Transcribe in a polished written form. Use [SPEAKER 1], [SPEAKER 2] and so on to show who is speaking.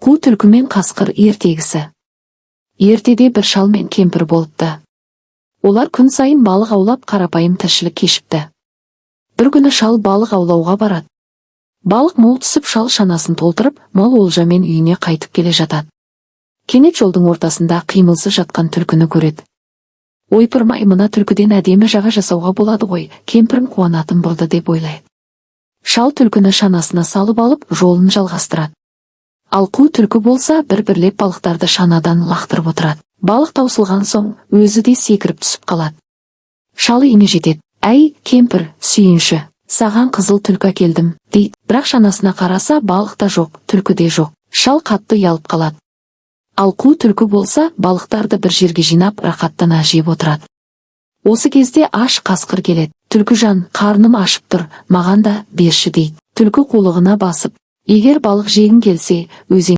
[SPEAKER 1] Қу түлкі мен қасқыр ертегісі. Ертеде бір шал мен кемпір болыпты. Олар күн сайын балық аулап қарапайым тіршілік кешіпті. Бір күні шал балық аулауға барады. Балық мол түсіп, шал шанасын толтырып, мал олжамен үйіне қайтып келе жатады. Кенет жолдың ортасында қимылсыз жатқан түлкіні көреді. Ойпырмай, мына түлкіден әдемі жаға жасауға болады ғой, кемпірім қуанатын болды деп ойлайды. Шал түлкіні шанасына салып алып, жолын жалғастырады. Ал қу түлкі болса бір-бірлеп балықтарды шанадан лақтырып отырады. Балық таусылған соң өзі де секіріп түсіп қалады. Шал үйіне жетеді. «Әй, кемпір, сүйінші, саған қызыл түлкі әкелдім» дейді. Бірақ шанасына қараса, балық та жоқ, түлкі де жоқ. Шал қатты ұялып қалады. Ал қу түлкі болса балықтарды бір жерге жинап рақаттана жеп отырады. Осы кезде аш қасқыр келеді. «Түлкіжан, қарным ашып тұр, маған да берші» дейді. Түлкі қулығына басып, «Егер балық жегің келсе, өзен